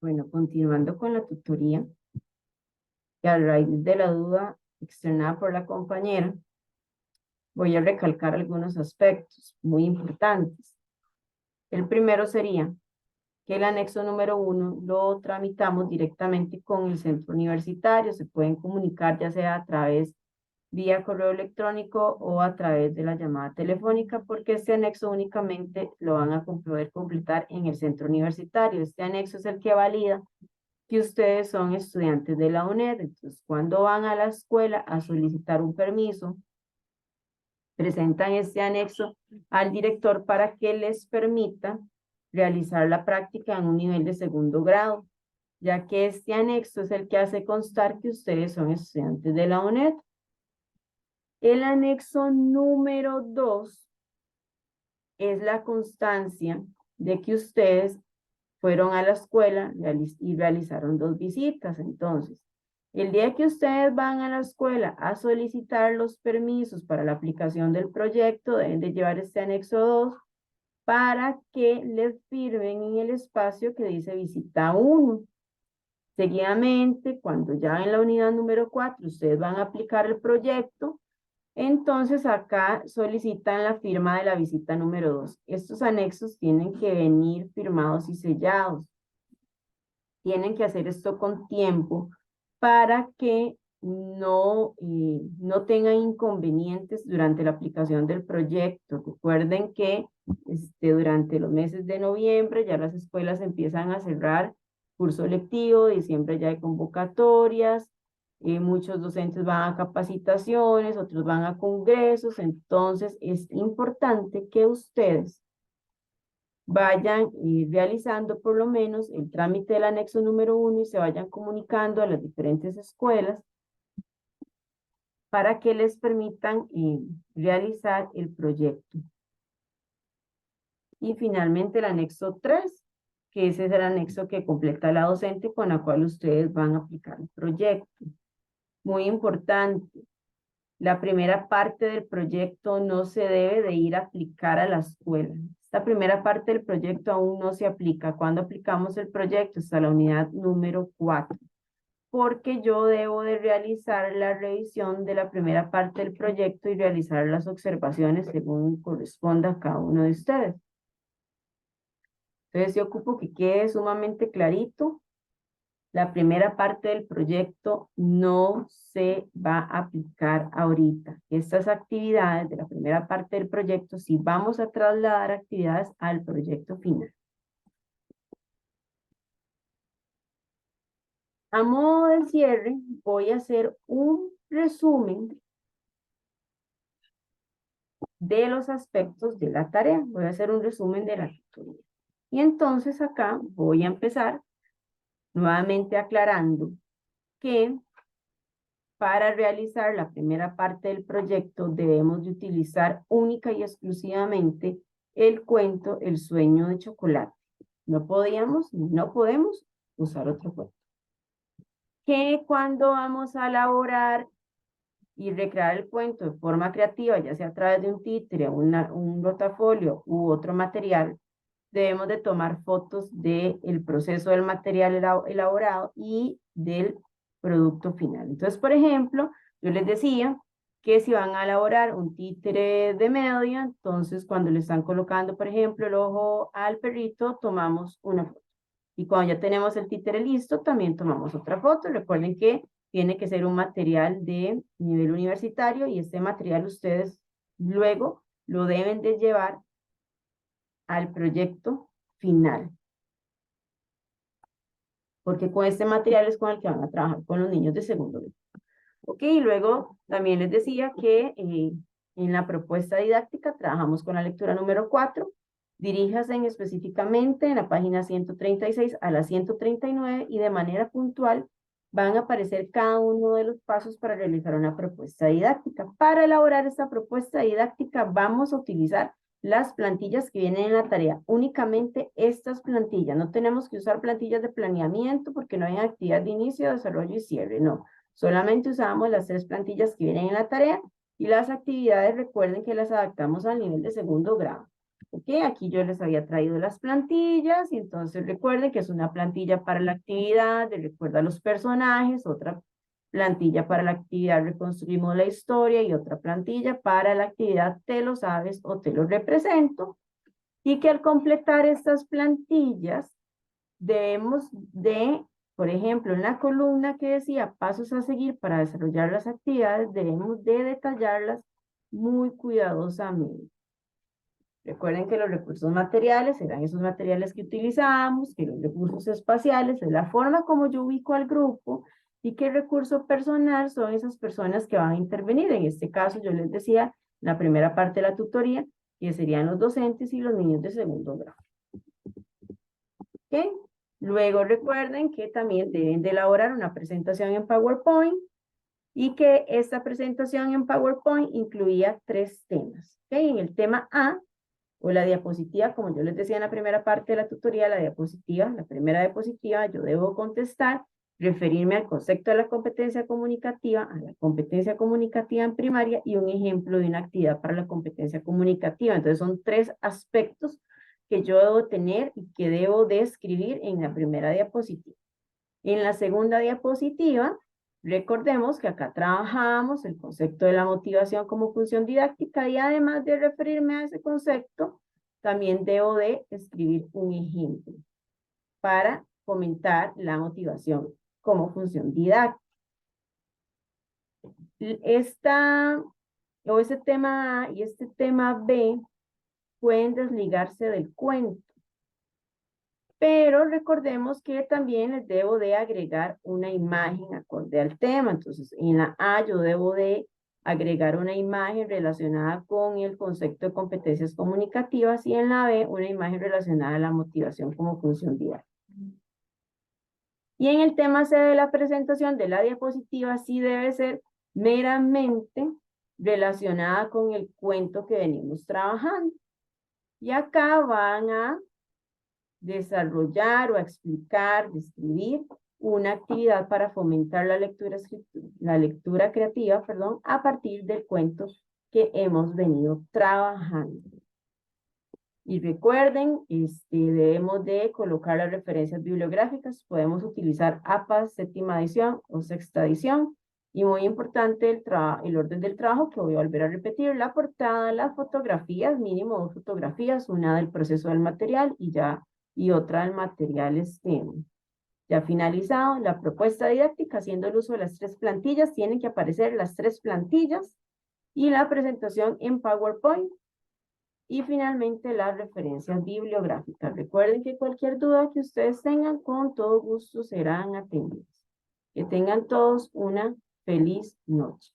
Bueno, continuando con la tutoría, y a raíz de la duda externada por la compañera, voy a recalcar algunos aspectos muy importantes. El primero sería que el anexo número 1 lo tramitamos directamente con el centro universitario. Se pueden comunicar ya sea a través vía correo electrónico o a través de la llamada telefónica, porque este anexo únicamente lo van a poder completar en el centro universitario. Este anexo es el que valida que ustedes son estudiantes de la UNED. Entonces, cuando van a la escuela a solicitar un permiso, presentan este anexo al director para que les permita realizar la práctica en un nivel de segundo grado, ya que este anexo es el que hace constar que ustedes son estudiantes de la UNED. El anexo número 2 es la constancia de que ustedes fueron a la escuela y realizaron 2 visitas. Entonces, el día que ustedes van a la escuela a solicitar los permisos para la aplicación del proyecto, deben de llevar este anexo 2 para que les firmen en el espacio que dice visita 1. Seguidamente, cuando ya en la unidad número 4 ustedes van a aplicar el proyecto, entonces acá solicitan la firma de la visita número 2. Estos anexos tienen que venir firmados y sellados. Tienen que hacer esto con tiempo para que no tengan inconvenientes durante la aplicación del proyecto. Recuerden que durante los meses de noviembre ya las escuelas empiezan a cerrar curso lectivo, diciembre ya hay convocatorias, muchos docentes van a capacitaciones, otros van a congresos. Entonces es importante que ustedes vayan realizando por lo menos el trámite del anexo número 1 y se vayan comunicando a las diferentes escuelas para que les permitan realizar el proyecto. Y finalmente el anexo 3, que ese es el anexo que completa la docente con la cual ustedes van a aplicar el proyecto. Muy importante, la primera parte del proyecto no se debe de ir a aplicar a la escuela. Esta primera parte del proyecto aún no se aplica. Cuando aplicamos el proyecto hasta la unidad número 4, porque yo debo de realizar la revisión de la primera parte del proyecto y realizar las observaciones según corresponda a cada uno de ustedes. Entonces yo ocupo que quede sumamente clarito. La primera parte del proyecto no se va a aplicar ahorita. Estas actividades de la primera parte del proyecto sí vamos a trasladar actividades al proyecto final. A modo de cierre, voy a hacer un resumen de los aspectos de la tarea. Voy a hacer un resumen de la tutoría. Y entonces acá voy a empezar nuevamente aclarando que para realizar la primera parte del proyecto debemos de utilizar única y exclusivamente el cuento El sueño de chocolate. No podemos usar otro cuento. Que cuando vamos a elaborar y recrear el cuento de forma creativa, ya sea a través de un títere, un rotafolio u otro material, debemos de tomar fotos del proceso del material elaborado y del producto final. Entonces, por ejemplo, yo les decía que si van a elaborar un títere de media, entonces cuando le están colocando, por ejemplo, el ojo al perrito, tomamos una foto. Y cuando ya tenemos el títere listo, también tomamos otra foto. Recuerden que tiene que ser un material de nivel universitario y este material ustedes luego lo deben de llevar al proyecto final. Porque con este material es con el que van a trabajar con los niños de segundo grado. Ok, y luego también les decía que en la propuesta didáctica trabajamos con la lectura número 4. Diríjase específicamente en la página 136 a la 139 y de manera puntual van a aparecer cada uno de los pasos para realizar una propuesta didáctica. Para elaborar esta propuesta didáctica vamos a utilizar las plantillas que vienen en la tarea, únicamente estas plantillas. No tenemos que usar plantillas de planeamiento porque no hay actividad de inicio, desarrollo y cierre, no. Solamente usamos las 3 plantillas que vienen en la tarea y las actividades recuerden que las adaptamos al nivel de segundo grado. Ok, aquí yo les había traído las plantillas y entonces recuerden que es una plantilla para la actividad, de recuerda los personajes, otra plantilla para la actividad reconstruimos la historia y otra plantilla para la actividad te lo sabes o te lo represento. Y que al completar estas plantillas debemos de, por ejemplo, en la columna que decía pasos a seguir para desarrollar las actividades, debemos de detallarlas muy cuidadosamente. Recuerden que los recursos materiales serán esos materiales que utilizamos, que los recursos espaciales es la forma como yo ubico al grupo y que el recurso personal son esas personas que van a intervenir. En este caso yo les decía, la primera parte de la tutoría, que serían los docentes y los niños de segundo grado. ¿Okay? Luego recuerden que también deben de elaborar una presentación en PowerPoint y que esta presentación en PowerPoint incluía 3 temas. ¿Okay? En el tema A, o la diapositiva, como yo les decía en la primera parte de la tutoría, la diapositiva, la primera diapositiva, yo debo contestar, referirme al concepto de la competencia comunicativa, a la competencia comunicativa en primaria y un ejemplo de una actividad para la competencia comunicativa. Entonces son 3 aspectos que yo debo tener y que debo describir en la primera diapositiva. En la segunda diapositiva, recordemos que acá trabajamos el concepto de la motivación como función didáctica y además de referirme a ese concepto, también debo de escribir un ejemplo para fomentar la motivación como función didáctica. Ese tema A y este tema B pueden desligarse del cuento. Pero recordemos que también les debo de agregar una imagen acorde al tema. Entonces, en la A yo debo de agregar una imagen relacionada con el concepto de competencias comunicativas y en la B una imagen relacionada a la motivación como función didáctica. Y en el tema C de la presentación de la diapositiva sí debe ser meramente relacionada con el cuento que venimos trabajando. Y acá van a desarrollar o a explicar, describir una actividad para fomentar la lectura creativa, perdón, a partir del cuento que hemos venido trabajando. Y recuerden, debemos de colocar las referencias bibliográficas, podemos utilizar APA, séptima edición o sexta edición, y muy importante el orden del trabajo, que voy a volver a repetir, la portada, las fotografías, mínimo 2 fotografías, una del proceso del material y otra del material ya finalizado. La propuesta didáctica, haciendo el uso de las 3 plantillas, tienen que aparecer las 3 plantillas y la presentación en PowerPoint. Y finalmente las referencias bibliográficas. Recuerden que cualquier duda que ustedes tengan, con todo gusto serán atendidas. Que tengan todos una feliz noche.